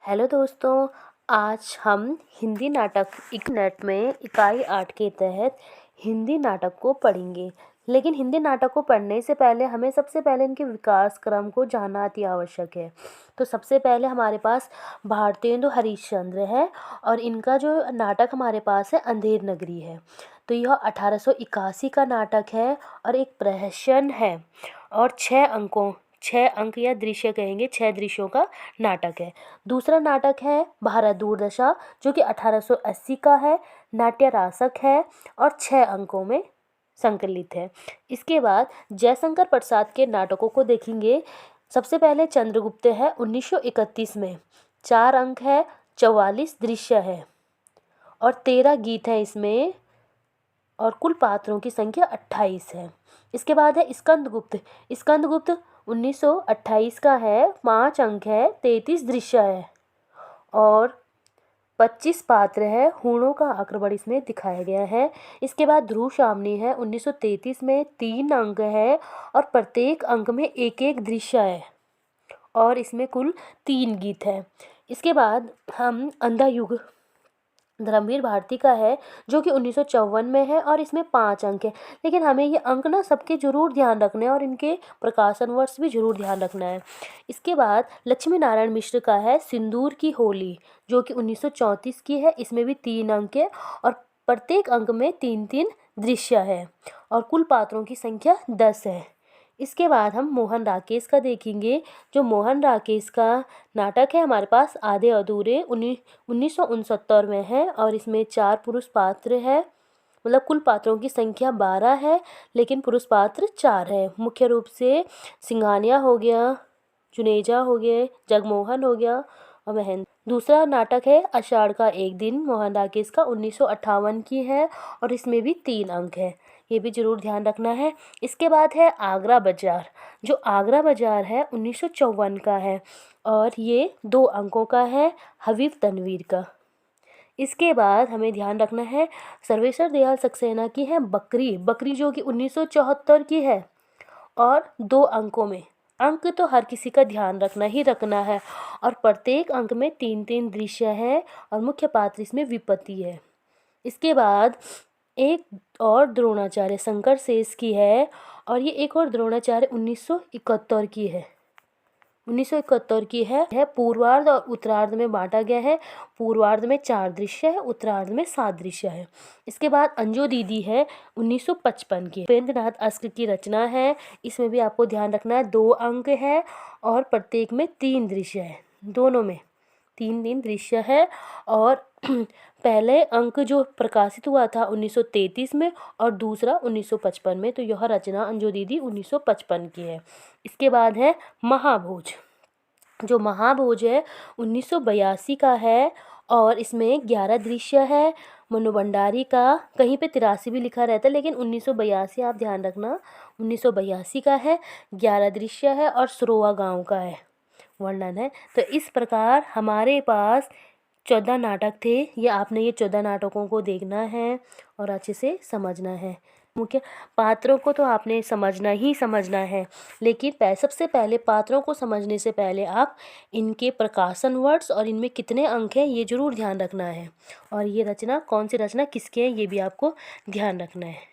Hello दोस्तों, आज हम हिंदी नाटक एक मिनट में इकाई 8 के तहत हिंदी नाटक को पढ़ेंगे। लेकिन हिंदी नाटक को पढ़ने से पहले हमें सबसे पहले इनके विकास क्रम को जानना अति आवश्यक है। तो सबसे पहले हमारे पास भारतेंदु हरिश्चंद्र है और इनका जो नाटक हमारे पास है अंधेर नगरी है। तो यह 1881 का नाटक है और एक प्रहसन है और 6 अंक या दृश्य कहेंगे, 6 दृश्यों का नाटक है। दूसरा नाटक है भारत दूरदशा, जो कि 1880 का है, नाट्य रासक है और 6 अंकों में संकलित है। इसके बाद जयशंकर प्रसाद के नाटकों को देखेंगे। सबसे पहले चंद्रगुप्त है 1931 में, 4 अंक है, 44 दृश्य है और 13 गीत है इसमें और कुल पात्रों की संख्या 28 है। इसके बाद है स्कंदगुप्त 1928 का है, 5 अंक है, 33 दृश्य है और 25 पात्र है। हूणों का आक्रमण इसमें दिखाया गया है। इसके बाद ध्रुव शामनी है 1933 में, 3 अंक है और प्रत्येक अंक में एक एक दृश्य है और इसमें कुल 3 गीत है। इसके बाद हम अंधा युग धर्मवीर भारती का है, जो कि 1954 में है और इसमें 5 अंक है। लेकिन हमें ये अंक ना सबके जरूर ध्यान रखने हैं और इनके प्रकाशन वर्ष भी जरूर ध्यान रखना है। इसके बाद लक्ष्मी नारायण मिश्र का है सिंदूर की होली, जो कि 1934 की है। इसमें भी 3 अंक है और प्रत्येक अंक में 3-3 दृश्य है और कुल पात्रों की संख्या 10 है। इसके बाद हम मोहन राकेश का देखेंगे। जो मोहन राकेश का नाटक है हमारे पास आधे अधूरे 1969 में है और इसमें 4 पुरुष पात्र है। मतलब कुल पात्रों की संख्या 12 है लेकिन पुरुष पात्र 4 है। मुख्य रूप से सिंघानिया हो गया, जुनेजा हो गए, जगमोहन हो गया और महेंद्र। दूसरा नाटक है आषाढ़ का एक दिन, मोहन राकेश का 1958 की है और इसमें भी 3 अंक है। ये भी जरूर ध्यान रखना है। इसके बाद है आगरा बाजार। जो आगरा बाजार है 1954 का है और ये 2 अंकों का है, हबीब तनवीर का। इसके बाद हमें ध्यान रखना है सर्वेश्वर दयाल सक्सेना की है बकरी, जो कि 1974 की है और 2 अंकों में। अंक तो हर किसी का ध्यान रखना ही रखना है और प्रत्येक अंक में 3-3 दृश्य है और मुख्य पात्र इसमें विपत्ति है। इसके बाद एक और द्रोणाचार्य शंकर शेष की है और ये एक और द्रोणाचार्य 1971 की है। 1971 की है। पूर्वार्ध और उत्तरार्ध में बांटा गया है। पूर्वार्ध में 4 दृश्य है, उत्तरार्ध में 7 दृश्य है। इसके बाद अंजो दीदी है 1955 की, उपेंद्रनाथ अस्क की रचना है। इसमें भी आपको ध्यान रखना है 2 अंक है और प्रत्येक में 3 दृश्य है। दोनों में 3-3 दृश्य है और पहले अंक जो प्रकाशित हुआ था 1933 में और दूसरा 1955 में। तो यह रचना अंजो दीदी 1955 की है। इसके बाद है महाभोज। जो महाभोज है 1982 का है और इसमें 11 दृश्य है। मनु भंडारी का कहीं पे 83 भी लिखा रहता है लेकिन 1982 आप ध्यान रखना, 1982 का है, 11 दृश्य है और सुरोवा गांव का है, वर्णन है। तो इस प्रकार हमारे पास 14 नाटक थे। ये आपने ये 14 नाटकों को देखना है और अच्छे से समझना है। मुख्य पात्रों को तो आपने समझना है लेकिन सबसे पहले पात्रों को समझने से पहले आप इनके प्रकाशन वर्ष और इनमें कितने अंक हैं ये जरूर ध्यान रखना है और ये रचना कौन सी रचना किसके हैं ये भी आपको ध्यान रखना है।